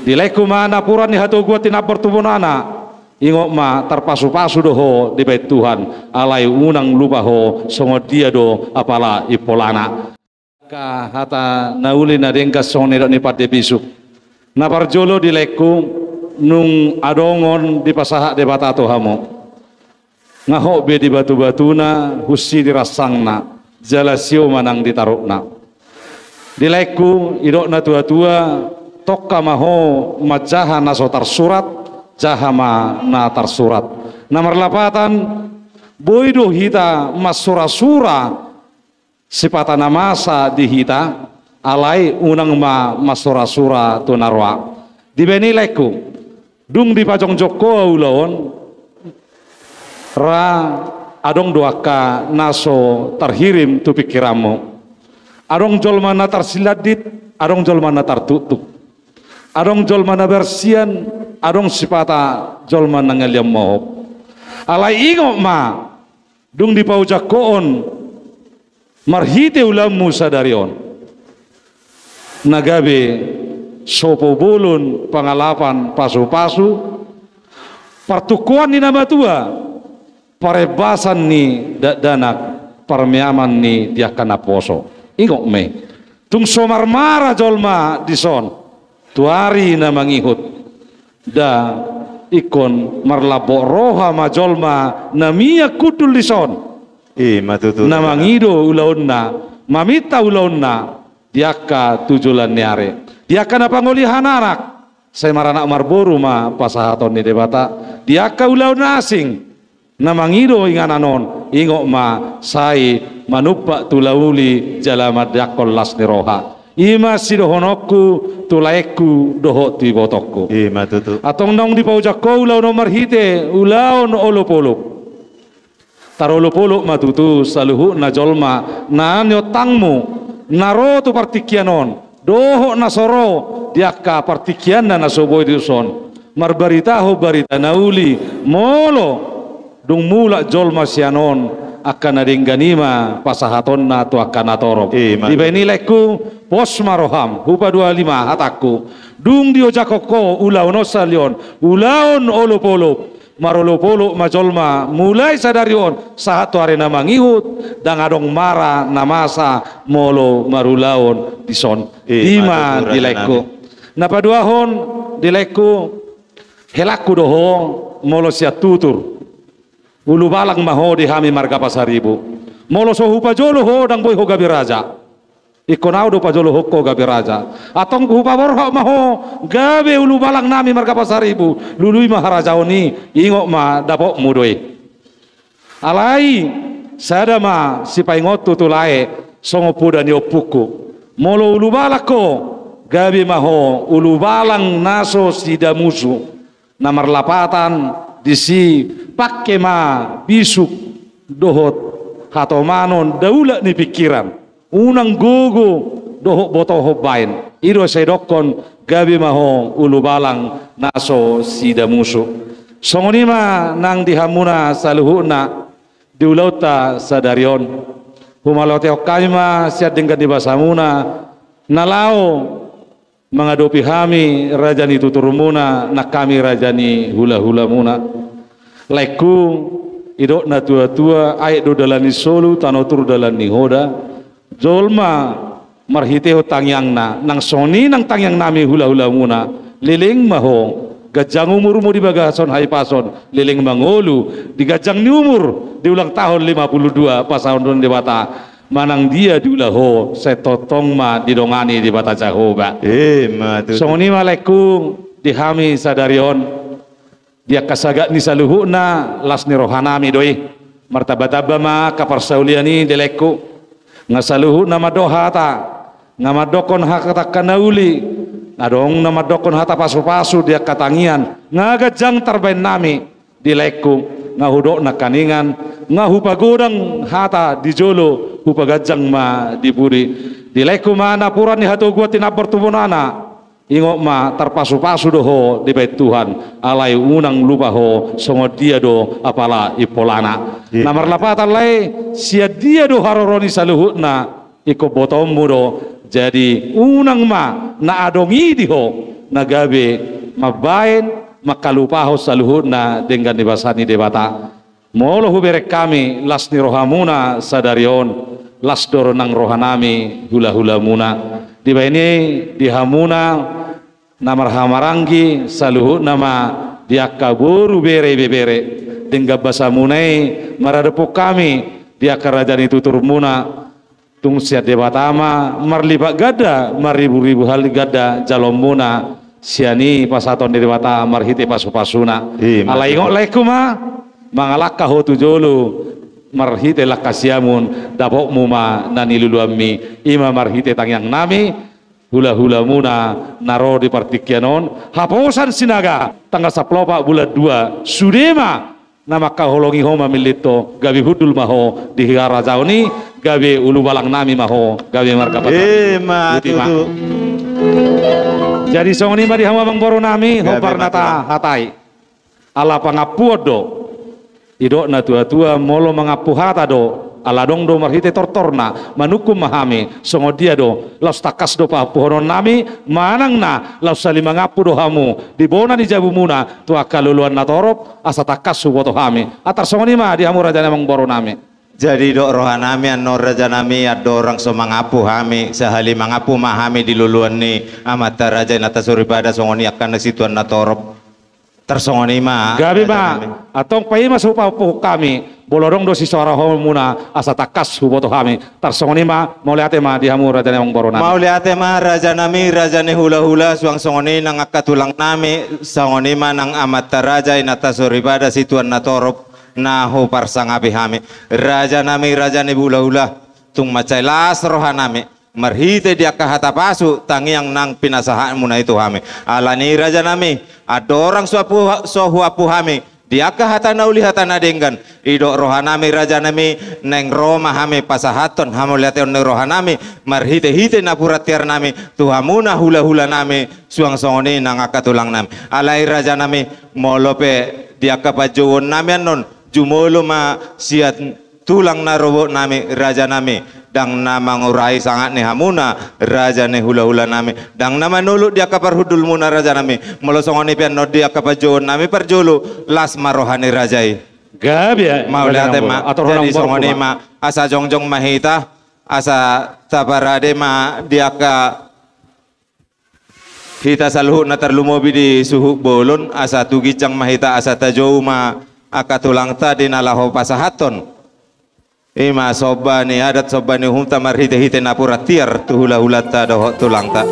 Dilaiku mana puran ni hatu gua tina bertubunana. Ingok ma terpasu-pasu doho di bait Tuhan alai unang lupa ho songo dia do apala ipolana ka hata nauli na dengka sone do ni pade bisuk na parjolo di leku nung adongon di pasaha de batato hamo ngaho be di batu-batuna husi dirasangna jalasio manang ditarukna di leku idok na tua-tua tokka maho majaha nasotar surat jahama na tersurat nomor lapatan boido hita mas sura-sura sipatana masa di hita alai unang ma mas sura-sura tunarwa dibeni leku dung di pajong joko ulon ra adong doaka naso terhirim tu pikiramu adong jolmana tersiladit adong jolmana tertutup adong jolmana bersian adong sipata jolman nangalyam mohop alai ingok ma dung di paujakoon marhite ulamu sadarion nagabe sopo bulun pangalapan pasu-pasu pertukuan ni nama tua parebasan ni danak parmiaman ni dia kana poso ingok me tung somar mara jolma dison tuari na mangihut da ikon marlabo roha majolma namia kudul lison matutu namangido ulaonna mamita ulaonna diaka tujulan niare diaka na pangulihan anak saya marana marboru ma pasahaton ni debata diaka ulaonna asing namangido ingananon ingok ma sai manupa tulauli jalamat yakol lasni roha ima sidohonokku tulaiku doho ti botokku matutu atong nong di paujako ulaw no marhite ulaw no olopolop tarolopolop matutu saluhu na jolma na nyotangmu naro tu partikianon doho na soro diaka partikian na nasoboy diuson marbaritaho barita nauli molo dung mula jolma sianon akan ading ganima pasahaton na tu akan atorop dibenileku pos maroham hupa 25 hataku dung diojakoko ulaw no salion ulaon olopolo marolopolo majolma mulai sadarion sahatu arena mangihut dang adong mara namasa molo marulaon dison lima dileku napaduahon dileku helaku doho molo siat tutur ulu balang maho di hami marga pasaribu molo sohu pajolo ho dang boy ho gabi raja ikonau do pajolo ho ko gabi raja atong hupa borho maho gabe ulu balang nami marga pasaribu lului maharaja oni ingok ma dapok mudoi alai sada ma sipaingot tutulae songo puda ni opuku molo ulu balako gabe maho ulu balang naso sidamusu namar lapatan disi pakai ma bisuk dohot hatomanon daula ni pikiran unang gogo dohot botoho bain iro sedokon gabi maho ulu balang naso sida musuh songonima nang dihamuna saluhuna diulauta sadarion humalote hokaima siat dengan dibasamuna nalao mengadopi hami rajani tuturumuna nak kami rajani hula-hula muna leku idok na tua-tua ayat do dalani solu tanotur dalani hoda jolma marhiteo tangyangna nang soni nang tangyang nami hula-hula muna liling maho gajang umurmu di bagason hai pason liling mangolu di gajang ni umur di ulang tahun 52 pasahun don debata manang dia diulaho setotong ma didongani di bata Jahoba soni maleku dihami sadarion dia kasaga ni saluhuna lasni rohanami doi martabataba ma kaparsauliani deleku ngasaluhu nama dohata ngamadokon hakata kanauli adong namadokon hata pasu-pasu dia katangian ngagajang tarbain nami dileku ngahudok nakaningan ngahupagodang hata dijolo hupagajang ma diburi dileku mana puran ni hatu gua tina bertubunana ingok ma terpasu-pasu doho di bait Tuhan alai unang lupa ho songo dia do apala ipolana namar lapatan lai sia dia do haroroni saluhutna iko botomu do jadi unang ma na adongi di ho nagabe mabain makalupaho saluhud na dengan dibasani debata molo huberek kami las ni rohamuna sadarion las doro nang rohanami hula-hula muna di ini dihamuna namar hamarangi saluhud nama dia kaburu bere bebere dengan basa munai maradepo kami dia kerajaan itu turmuna tung siat debatama marlibat gada maribu-ribu hal gada jalomuna siani pasaton di debata marhite pasu-pasuna alaingok laikuma mangalaka hotu jolo marhite lakasiamun dapok muma nani luluami ima marhite tangyang nami hula-hula muna naro di partikianon haposan sinaga tanggal 10 bulan 2 sudema nama kaholongi homa milito gabi hudul maho di harajauni gabi ulu balang nami maho gabi markapat matutu jadi songoni madi hama mangboro nami hopar nata hatai ala pangapuodo idok na tua-tua molo mangapu hata do ala dong do marhite tortorna manukum mahami songo dia do laus takas do pa pohonon nami manang na laus sali mangapu do hamu di bona di jabu muna tu akaluluan na torop asa takas suboto hami atar songoni ma di hamu raja namang boro nami jadi dok rohanami anor raja nami ada orang so mangapu hami sehali mangapu mahami di luluan ni amat raja nata suribada songoni akan situan na torop tersongoni ma gabi ma atong pai mas upa po kami bolorong do si suara muna asa takas huboto kami tersongoni ma mau lihat ma di hamu raja namang boro nami mau lihat ma raja nami raja ni hula-hula suang songoni nang akatulang nami songoni ma nang amat raja inata suribada situan na torop na ho parsangapi hami raja nami raja ni hula-hula tung macai las rohanami marhite dia kahata pasu tangiang nang pinasahan muna itu hami alani raja nami ada orang sohuapu hami dia kahata nauli hata nadenggan idok rohanami raja nami neng Roma hami pasahaton hamu lihat on rohanami marhite hite napura tiar nami tuhamuna hula-hula nami suang songoni nang akatulang nami alai raja nami molope dia kapajuon nami anon jumolo ma siat tulang narobo nami raja nami dang nama ngurai sangat nih hamuna raja nih hula-hula nami dang nama nulu dia kapar hudul muna raja nami molosongoni pian no dia kapajon nami perjulu las marohani rajai gabi ya mau lihat ma jadi songoni ma asa jongjong mahita asa tabarade ma dia ka hita salhu natar lumobi di suhu bolon asa tugicang mahita asa tajou ma akatulang tadi nalaho pasahaton ima sobani adat sobani humta marhite hite napura tiar tu hula-hula ta doh tulang ta